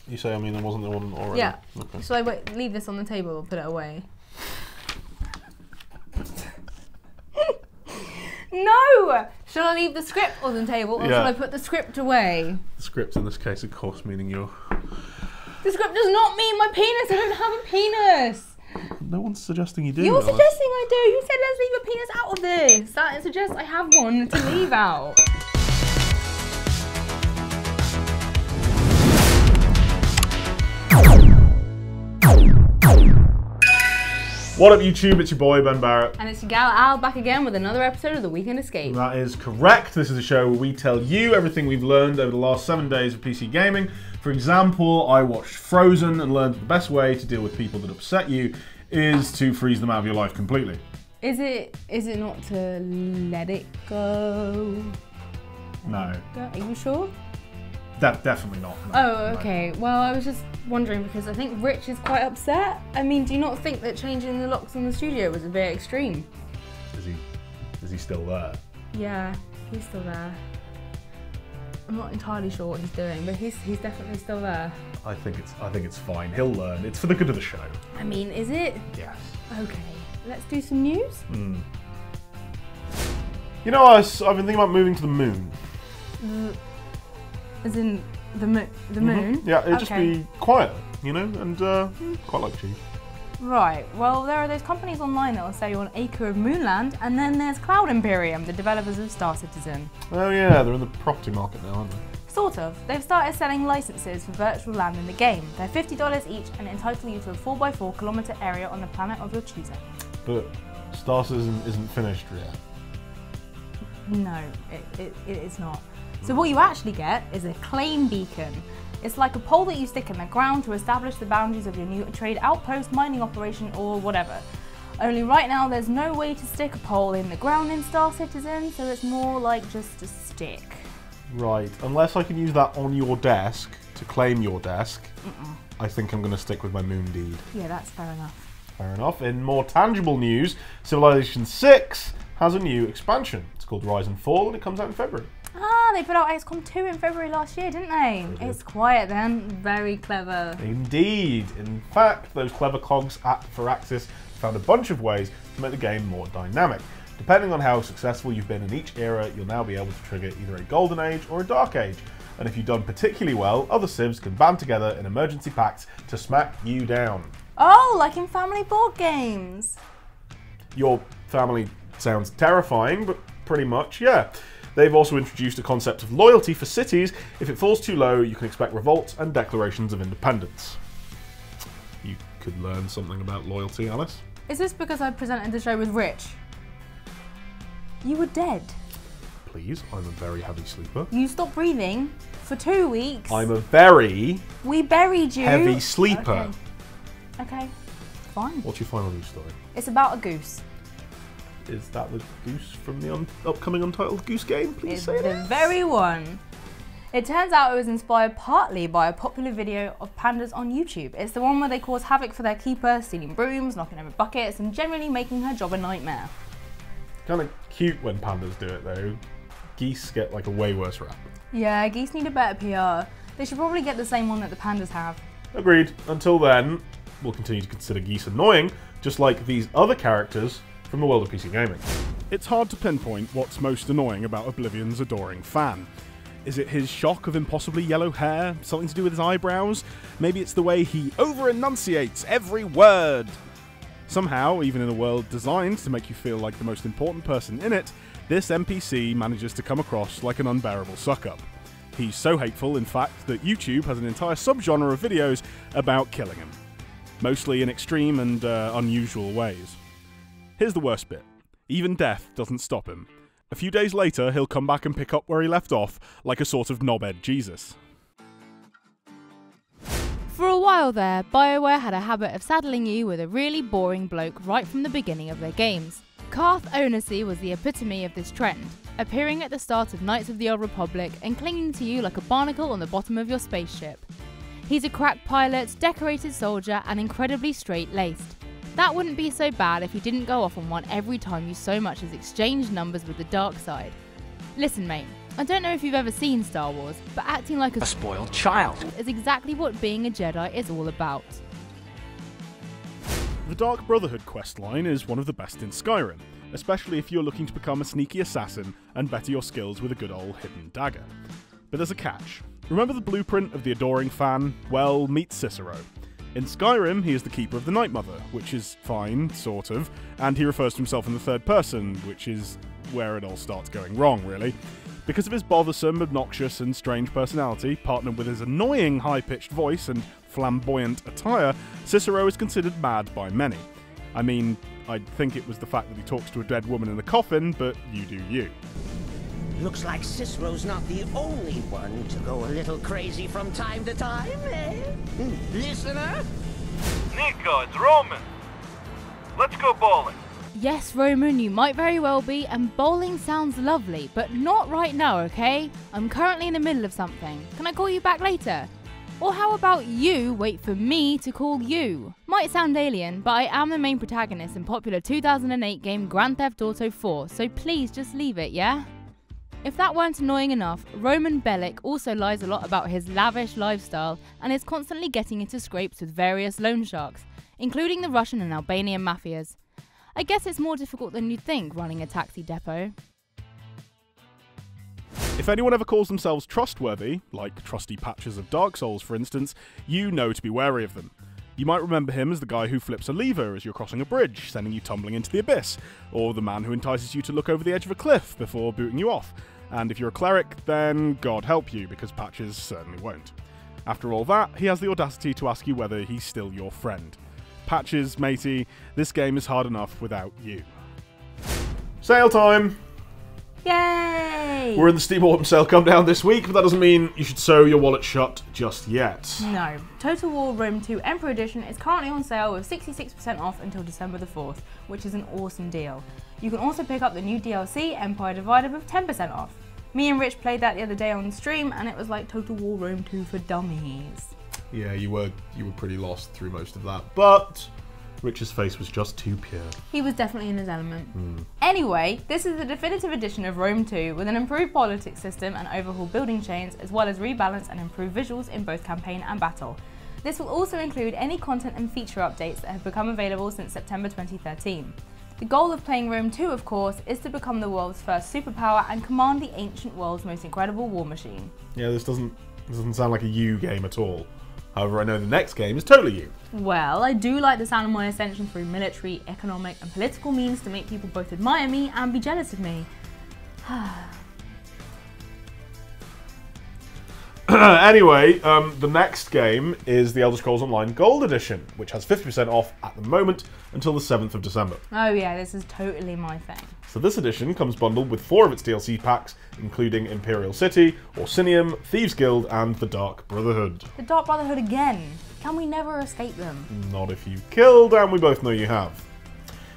You say, I mean, there wasn't the one already? Yeah. Okay. Shall I leave this on the table or put it away? No! Shall I leave the script on the table or shall I put the script away? The script in this case, of course, meaning you're... The script does not mean my penis. I don't have a penis. No one's suggesting you do. You're suggesting I do. You said let's leave a penis out of this. That suggests I have one to leave out. What up, YouTube? It's your boy, Ben Barrett. And it's your gal Al back again with another episode of The Weekend Escape. That is correct. This is a show where we tell you everything we've learned over the last 7 days of PC gaming. For example, I watched Frozen and learned the best way to deal with people that upset you is to freeze them out of your life completely. Is it not to let it go? No. Are you sure? Definitely not. No, Oh, okay. No. Well, I was just wondering because I think Rich is quite upset. I mean, do you not think that changing the locks on the studio was a bit extreme? Is he still there? Yeah, he's still there. I'm not entirely sure what he's doing, but he's definitely still there. I think it's fine. He'll learn. It's for the good of the show. I mean, is it? Yes. Okay. Let's do some news. You know, I've been thinking about moving to the moon. As in the moon? Yeah, it'd just be quieter, you know, and quite like cheese. Right, well, there are those companies online that will sell you an acre of Moonland, and then there's Cloud Imperium, the developers of Star Citizen. Oh yeah, they're in the property market now, aren't they? Sort of. They've started selling licenses for virtual land in the game. They're $50 each and entitle you to a 4x4 kilometre area on the planet of your choosing. But Star Citizen isn't finished yet. No, it is not. So what you actually get is a claim beacon. It's like a pole that you stick in the ground to establish the boundaries of your new trade outpost, mining operation, or whatever. Only right now there's no way to stick a pole in the ground in Star Citizen, so it's more like just a stick. Right, unless I can use that on your desk to claim your desk, I think I'm going to stick with my moon deed. Yeah, that's fair enough. Fair enough. In more tangible news, Civilization 6 has a new expansion. It's called Rise and Fall, and it comes out in February. Ah, they put out XCOM 2 in February last year, didn't they? It's quiet then. Very clever. Indeed. In fact, those clever cogs at Firaxis found a bunch of ways to make the game more dynamic. Depending on how successful you've been in each era, you'll now be able to trigger either a golden age or a dark age. And if you've done particularly well, other civs can band together in emergency pacts to smack you down. Oh, like in family board games. Your family sounds terrifying, but pretty much, yeah. They've also introduced a concept of loyalty for cities. If it falls too low, you can expect revolts and declarations of independence. You could learn something about loyalty, Alice. Is this because I presented the show with Rich? You were dead. Please, I'm a very heavy sleeper. You stopped breathing for 2 weeks. I'm a very We buried you. heavy sleeper. Okay, fine. What's your final news story? It's about a goose. Is that the goose from the upcoming Untitled Goose Game? Please It's say the that. very one. It turns out it was inspired partly by a popular video of pandas on YouTube. It's the one where they cause havoc for their keeper, stealing brooms, knocking over buckets, and generally making her job a nightmare. Kind of cute when pandas do it though. Geese get like a way worse rap. Yeah, geese need a better PR. They should probably get the same one that the pandas have. Agreed. Until then, we'll continue to consider geese annoying, just like these other characters from the world of PC gaming. It's hard to pinpoint what's most annoying about Oblivion's adoring fan. Is it his shock of impossibly yellow hair? Something to do with his eyebrows? Maybe it's the way he over-enunciates every word. Somehow, even in a world designed to make you feel like the most important person in it, this NPC manages to come across like an unbearable suck-up. He's so hateful, in fact, that YouTube has an entire subgenre of videos about killing him. Mostly in extreme and unusual ways. Here's the worst bit. Even death doesn't stop him. A few days later, he'll come back and pick up where he left off, like a sort of knobhead Jesus. For a while there, BioWare had a habit of saddling you with a really boring bloke right from the beginning of their games. Carth Onasi was the epitome of this trend, appearing at the start of Knights of the Old Republic and clinging to you like a barnacle on the bottom of your spaceship. He's a crack pilot, decorated soldier, and incredibly straight-laced. That wouldn't be so bad if he didn't go off on one every time you so much as exchanged numbers with the dark side. Listen mate, I don't know if you've ever seen Star Wars, but acting like a spoiled child is exactly what being a Jedi is all about. The Dark Brotherhood questline is one of the best in Skyrim, especially if you're looking to become a sneaky assassin and better your skills with a good old hidden dagger. But there's a catch. Remember the blueprint of the adoring fan? Well, meet Cicero. In Skyrim, he is the keeper of the Night Mother, which is fine, sort of, and he refers to himself in the third person, which is where it all starts going wrong, really. Because of his bothersome, obnoxious, and strange personality, partnered with his annoying high-pitched voice and flamboyant attire, Cicero is considered mad by many. I mean, I'd think it was the fact that he talks to a dead woman in a coffin, but you do you. Looks like Cicero's not the only one to go a little crazy from time to time, eh? Listener? Nico, it's Roman. Let's go bowling. Yes, Roman, you might very well be, and bowling sounds lovely, but not right now, okay? I'm currently in the middle of something. Can I call you back later? Or how about you wait for me to call you? Might sound alien, but I am the main protagonist in popular 2008 game Grand Theft Auto 4, so please just leave it, yeah? If that weren't annoying enough, Roman Bellic also lies a lot about his lavish lifestyle and is constantly getting into scrapes with various loan sharks, including the Russian and Albanian mafias. I guess it's more difficult than you'd think running a taxi depot. If anyone ever calls themselves trustworthy, like trusty Patches of Dark Souls for instance, you know to be wary of them. You might remember him as the guy who flips a lever as you're crossing a bridge, sending you tumbling into the abyss, or the man who entices you to look over the edge of a cliff before booting you off. And if you're a cleric, then God help you, because Patches certainly won't. After all that, he has the audacity to ask you whether he's still your friend. Patches, matey, this game is hard enough without you. Sale time! Yay! We're in the Steam Autumn Sale come down this week, but that doesn't mean you should sew your wallet shut just yet. No. Total War Rome 2 Emperor Edition is currently on sale with 66% off until December the 4th, which is an awesome deal. You can also pick up the new DLC, Empire Divided, with 10% off. Me and Rich played that the other day on stream, and it was like Total War Rome 2 for dummies. Yeah, you were pretty lost through most of that, but Rich's face was just too pure. He was definitely in his element. Anyway, this is the definitive edition of Rome 2 with an improved politics system and overhauled building chains, as well as rebalanced and improved visuals in both campaign and battle. This will also include any content and feature updates that have become available since September 2013. The goal of playing Rome 2, of course, is to become the world's first superpower and command the ancient world's most incredible war machine. Yeah, this doesn't sound like a you game at all. However, I know the next game is totally you. Well, I do like the sound of my ascension through military, economic and political means to make people both admire me and be jealous of me. Anyway, the next game is the Elder Scrolls Online Gold Edition, which has 50% off at the moment until the 7th of December. Oh yeah, this is totally my thing. So this edition comes bundled with 4 of its DLC packs, including Imperial City, Orsinium, Thieves Guild, and the Dark Brotherhood. The Dark Brotherhood again. Can we never escape them? Not if you killed, and we both know you have.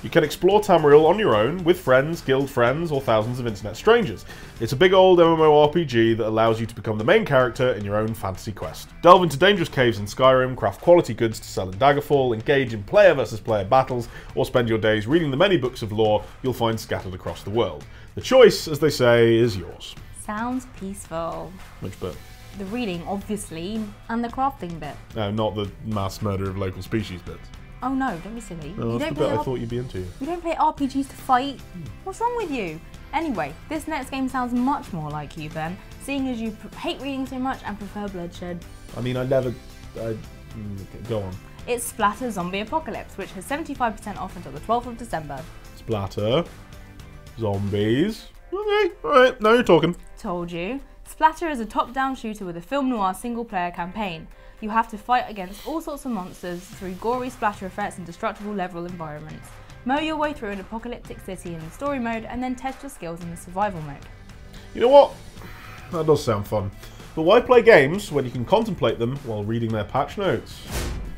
You can explore Tamriel on your own, with friends, guild friends, or thousands of internet strangers. It's a big old MMORPG that allows you to become the main character in your own fantasy quest. Delve into dangerous caves in Skyrim, craft quality goods to sell in Daggerfall, engage in player versus player battles, or spend your days reading the many books of lore you'll find scattered across the world. The choice, as they say, is yours. Sounds peaceful. Which bit? The reading, obviously, and the crafting bit. No, not the mass murder of local species bit. Oh no, don't be silly. No, You that's don't the bit I play thought you'd be into. You don't play RPGs to fight? What's wrong with you? Anyway, this next game sounds much more like you, Ben, seeing as you hate reading so much and prefer bloodshed. I mean, go on. It's Splatter Zombie Apocalypse, which has 75% off until the 12th of December. Splatter. Zombies. Okay, alright, now you're talking. Told you. Splatter is a top-down shooter with a film noir single-player campaign. You have to fight against all sorts of monsters through gory splatter effects and destructible level environments. Mow your way through an apocalyptic city in the story mode and then test your skills in the survival mode. You know what? That does sound fun. But why play games when you can contemplate them while reading their patch notes?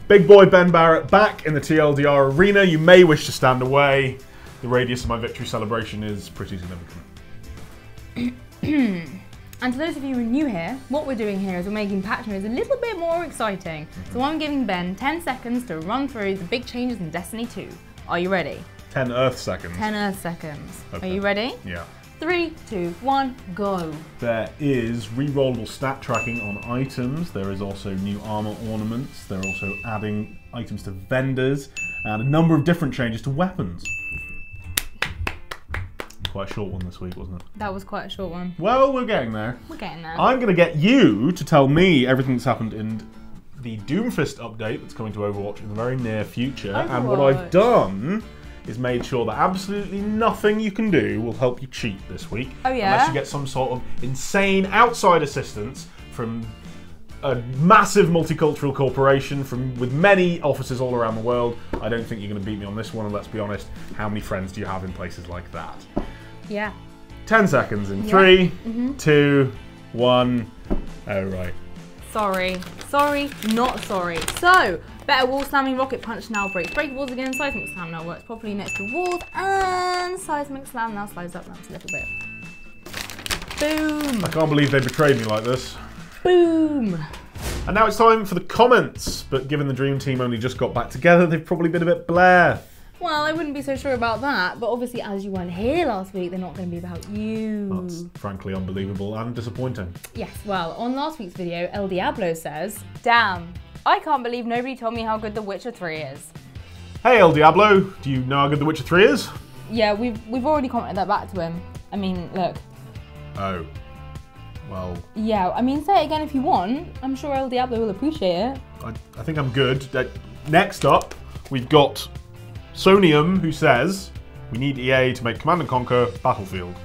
Big boy Ben Barrett back in the TLDR arena. You may wish to stand away. The radius of my victory celebration is pretty significant. And to those of you who are new here, what we're doing here is we're making patch notes a little bit more exciting. So I'm giving Ben 10 seconds to run through the big changes in Destiny 2. Are you ready? 10 Earth seconds. 10 Earth seconds. Okay. Are you ready? Yeah. 3, 2, 1, go. There is rerollable stat tracking on items. There is also new armor ornaments. They're also adding items to vendors and a number of different changes to weapons. Quite a short one this week, wasn't it? That was quite a short one. Well, we're getting there. We're getting there. I'm going to get you to tell me everything that's happened in the Doomfist update that's coming to Overwatch in the very near future. And what I've done is made sure that absolutely nothing you can do will help you cheat this week. Oh, yeah? Unless you get some sort of insane outside assistance from a massive multicultural corporation with many offices all around the world. I don't think you're going to beat me on this one, and let's be honest, how many friends do you have in places like that? Yeah. 10 seconds in 3, 2, 1. Oh, right. Sorry, not sorry. So, better wall slamming, rocket punch now breaks breakables again, seismic slam now works properly next to walls, and seismic slam now slides up a little bit. Boom! I can't believe they betrayed me like this. Boom! And now it's time for the comments, but given the Dream Team only just got back together, they've probably been a bit blare. Well, I wouldn't be so sure about that, but obviously as you weren't here last week, they're not going to be about you. That's frankly unbelievable and disappointing. Yes, well, on last week's video, El Diablo says, "Damn, I can't believe nobody told me how good The Witcher 3 is." Hey El Diablo, do you know how good The Witcher 3 is? Yeah, we've already commented that back to him. I mean, look. Oh. Well... Yeah, I mean, say it again if you want. I'm sure El Diablo will appreciate it. I think I'm good. Next up, we've got Sonium, who says, we need EA to make Command & Conquer Battlefield.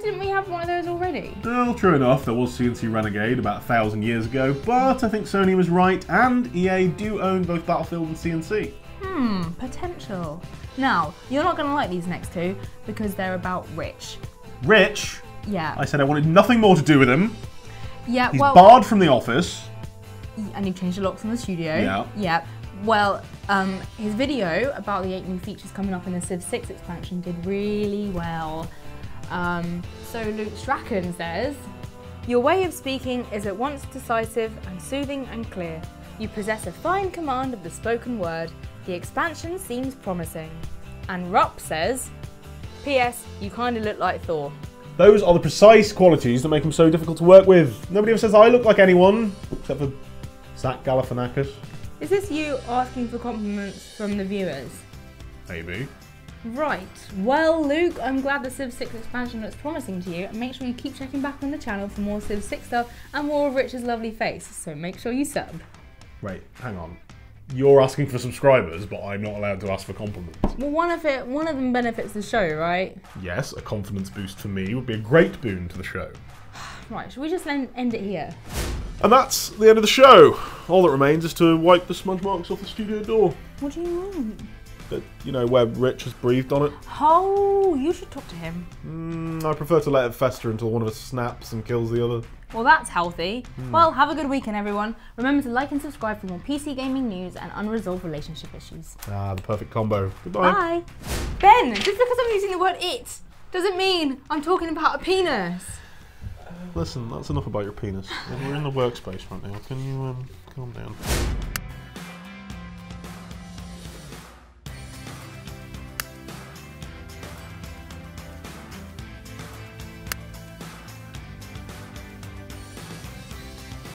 Didn't we have one of those already? Well, true enough, there was CNC Renegade about 1,000 years ago, but I think Sony was right, and EA do own both Battlefield and CNC. Potential. Now, you're not going to like these next two, because they're about Rich. Rich? Yeah. I said I wanted nothing more to do with him. Yeah, He's well... barred from the office. And you've changed the locks in the studio. Yeah. Yeah. Well, his video about the 8 new features coming up in the Civ 6 expansion did really well. So Luke Strachan says, "Your way of speaking is at once decisive and soothing and clear. You possess a fine command of the spoken word. The expansion seems promising." And Rupp says, "P.S. You kinda look like Thor." Those are the precise qualities that make him so difficult to work with. Nobody ever says I look like anyone, except for Zach Galifianakis. Is this you asking for compliments from the viewers? Maybe. Right. Well, Luke, I'm glad the Civ 6 expansion looks promising to you, and make sure you keep checking back on the channel for more Civ 6 stuff and more of Rich's lovely face, so make sure you sub. Wait, hang on. You're asking for subscribers, but I'm not allowed to ask for compliments. Well, one of them benefits the show, right? Yes, a confidence boost for me would be a great boon to the show. Right, should we just end it here? And that's the end of the show. All that remains is to wipe the smudge marks off the studio door. What do you mean? You know, where Rich has breathed on it. Oh, you should talk to him. I prefer to let it fester until one of us snaps and kills the other. Well, that's healthy. Well, have a good weekend, everyone. Remember to like and subscribe for more PC gaming news and unresolved relationship issues. Ah, the perfect combo. Goodbye. Bye. Ben, just because I'm using the word "it" doesn't mean I'm talking about a penis. Listen, that's enough about your penis. We're in the workspace right now. Can you calm down?